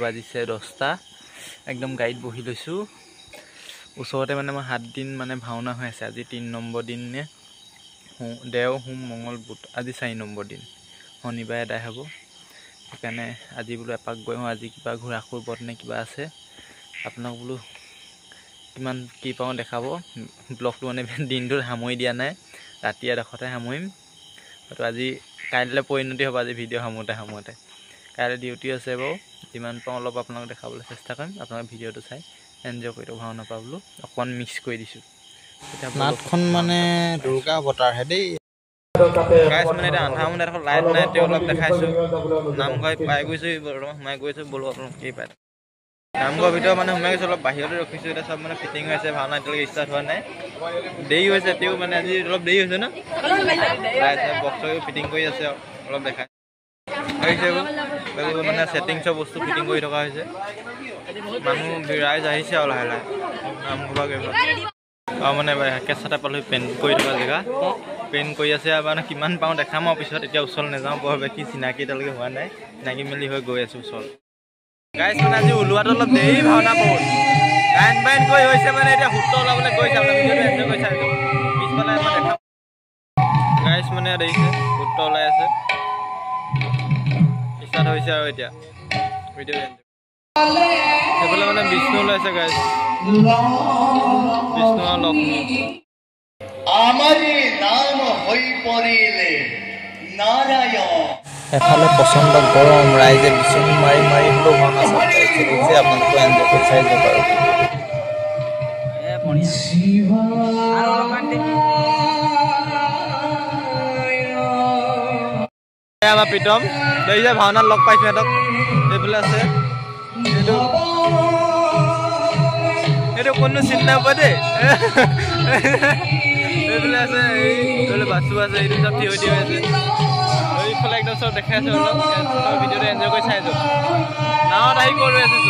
বাজিছে 10টা একদম গাইড বহি লৈছো ওচৰতে মানে মই 7 দিন মানে ভাওনা হৈ আছে আজি 3 নম্বৰ দিন নে দেও হোম মঙ্গল বুধ আজি 4 নম্বৰ দিন শনিবাৰে এদাই হ'ব সেইকাৰণে আজি বোলো এপাক গৈ আজি কিবা ঘোৰাখুৰ বট নে কিবা আছে আপোনাক বোলো কিমান কি পাওঁ দেখাব ব্লগটো মানে দিনটো সামৰি দিয়া নাই ৰাতি এডখতে সামৰিম আৰু আজি কাইলৈ পৰিণতি হ'ব আজি ভিডিঅ' সামোতে কাইলৈ ডিউটি আছে বাৰু যিমান পাওঁ অলপ আপোনাক দেখাবলৈ চেষ্টা কৰিম আপোনাক ভিডিঅ'টো চাই এনজয় কৰি ভাও নাপাব বোলো অকণ মিক্স কৰি দিছোঁ নাটখন মানে দুৰ্গা অৱতাৰ হে দেই গাইছ মানে এটা আন্ধাৰ মানে দেখোন লাইট নাই তেওঁ অলপ দেখাইছোঁ নামঘৰ পাই গৈছোঁ বৰ্তমান সোমাই গৈছোঁ বোলো আপোনাক কি পায় নামঘৰ ভিতৰত মানে সোমাই গৈছোঁ অলপ বাহিৰতে ৰখিছোঁ এতিয়া চব মানে ফিটিং হৈ আছে ভাওনা এতিয়ালৈকে ষ্টাৰ্ট হোৱা নাই দেৰি হৈছে তেওঁ মানে আজি অলপ দেৰি হৈছে ন বক্স ফিটিং কৰি আছে অলপ দেখাই মানে সেটিংছৰ বস্তু ফিটিং কৰি থকা হৈছে মানুহ ৰাইজ আহিছে আৰু লাহে লাহে নামঘৰ আৰু মানে কেঁচাতে পালোঁ পেইণ্ট কৰি থকা জেগা পেইণ্ট কৰি আছে আৰু মানে কিমান পাওঁ দেখাম আৰু পিছত এতিয়া ওচৰলৈ নাযাওঁ বৰ বেছি চিনাকি এতিয়ালৈকে হোৱা নাই চিনাকি মেলি হৈ গৈ আছোঁ ওচৰত গাইজ মানে আজি ওলোৱাটো অলপ দেৰি ভাওনা বহুত গায়ন বায়ন কৰি হৈছে মানে এতিয়া সূত্ৰ ওলাবলৈ গৈছে আপোনাৰ ভিডিঅ'টো এনজয় কৰি চাইছোঁ পিছফালে মই দেখাম গাইজ মানে দেখিছে সূত্ৰ ওলাই আছে ষ্টাৰ্ট হৈছে আৰু এতিয়া ভিডিঅ' সেইফালে মানে বিষ্ণু ওলাইছে গাইজ বিষ্ণু আৰু লক্ষ্মী এফালে পচন্দ গৰম ৰাইজে বিচনী মাৰি মাৰি হ'লেও ভাওনা চাইছে আপোনালোকে এনজয় কৰি চাই যাব পাৰোঁ আমাৰ প্ৰীতম দেখিছে ভাওনাত লগ পাইছোঁ সিহঁতক এইফালে আছে এইটো কোনো চিনি নাপায় দেই এইফালে আছে এইফালে বাছু আছে এইটো চব থিয় থিয় আছে এইফালে একদম চব দেখাই আছে অলপ ভিডিঅ'টো এনজয় কৰি চাই আছোঁ নাৱত আহি কৰি আছোঁ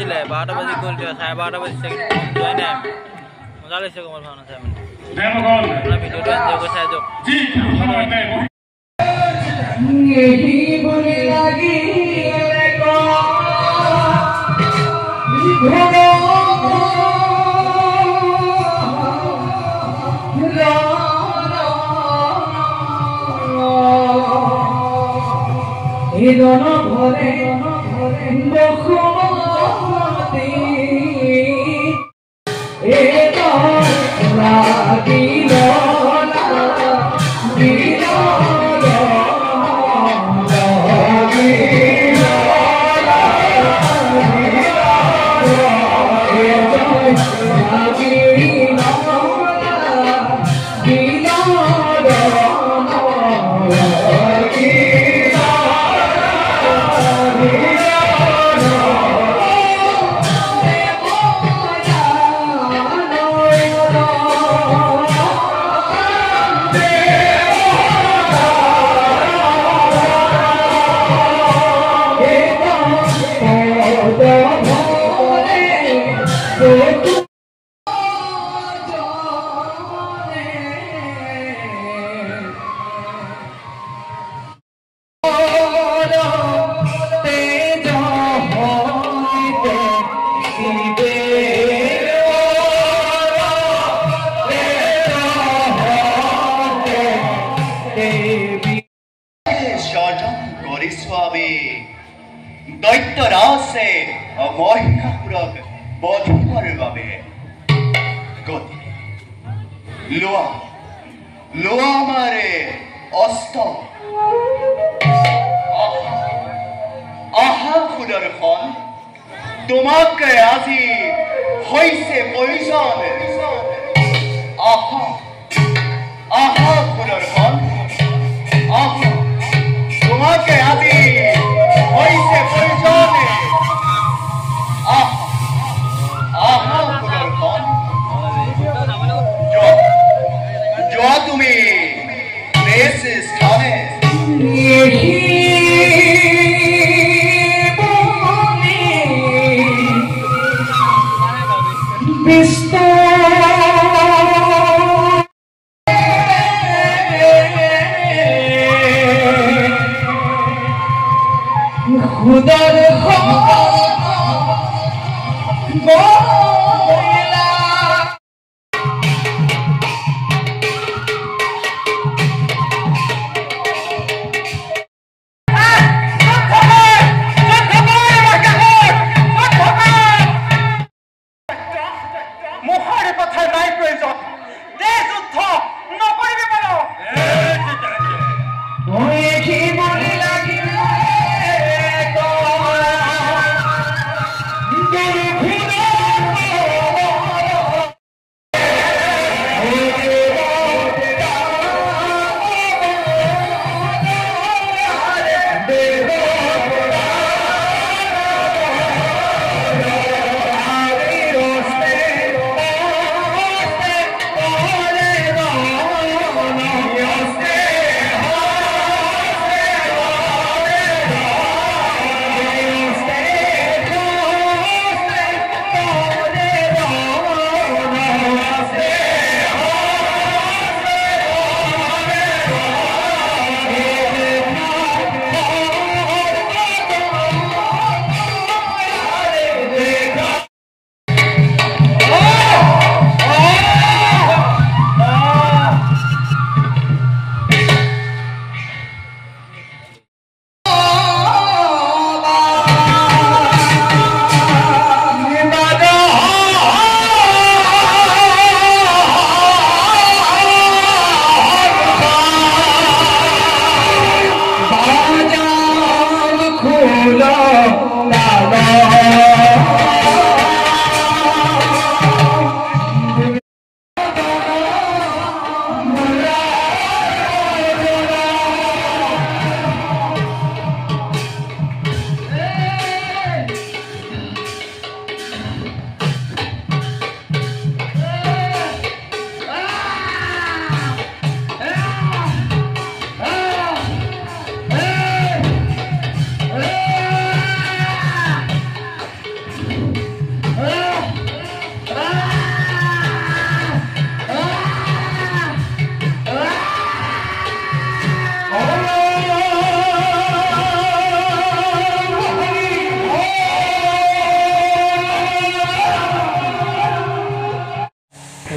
বাজিলে 12টা বাজি গ'ল এতিয়া 12:30 বাজিছে কিন্তু কম যোৱাই নাই মজা লাগিছে কমল ভাওনা চাই মানে আপোনাৰ ভিডিঅ'টো এনজয় কৰি চাই যাওক यही बुरी लगी को दोनों भरे बखुमती ए तो लागी लोला गिरा দৈত্যৰাজে মহিষাসুৰক বধিবৰ বাবে গতি লোৱা মাৰে অস্ত্ৰ আহা সুদৰ্শন তোমাক আজি হৈছে প্ৰয়োজন আহা সুদৰ্শন আহা তোমাক আজি হৈছে প্ৰয়োজন আহা সুদৰ্শন যোৱা তুমি দেশ স্থানে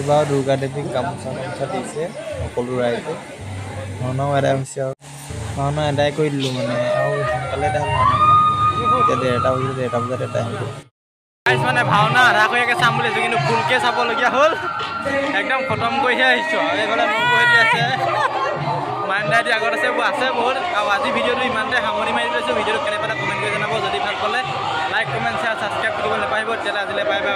বাৰু দুৰ্গা দেৱীক গামোচা দিছে সকলো ৰাইজে। ভাওনাও এদাই হৈছে আৰু ভাওনা এদাই কৰি দিলোঁ মানে আৰু সোনকালে এদাই ভাওনাখন এতিয়া 1:30 বজাত এদাই হ'ব। মানে ভাওনা আধা কৰিয়াকৈ চাম বুলি আছোঁ কিন্তু ফুলকৈ চাবলগীয়া হ'ল একদম খতম কৰিহে আহিছোঁ আৰু এইফালে নৌকৈদি আছে মাইণ্ডাইটি আগত আছে বহুত আৰু আজি ভিডিঅ'টো ইমানতে সামৰি মাৰি লৈছোঁ। ভিডিঅ'টো কেনে পালে কমেণ্ট কৰি জনাব। যদি ভাল পালে লাইক কমেণ্ট শ্বেয়াৰ ছাবস্ক্ৰাইব কৰিব নাপাহিব। তেতিয়াহ'লে আজিলৈ বাই বাই।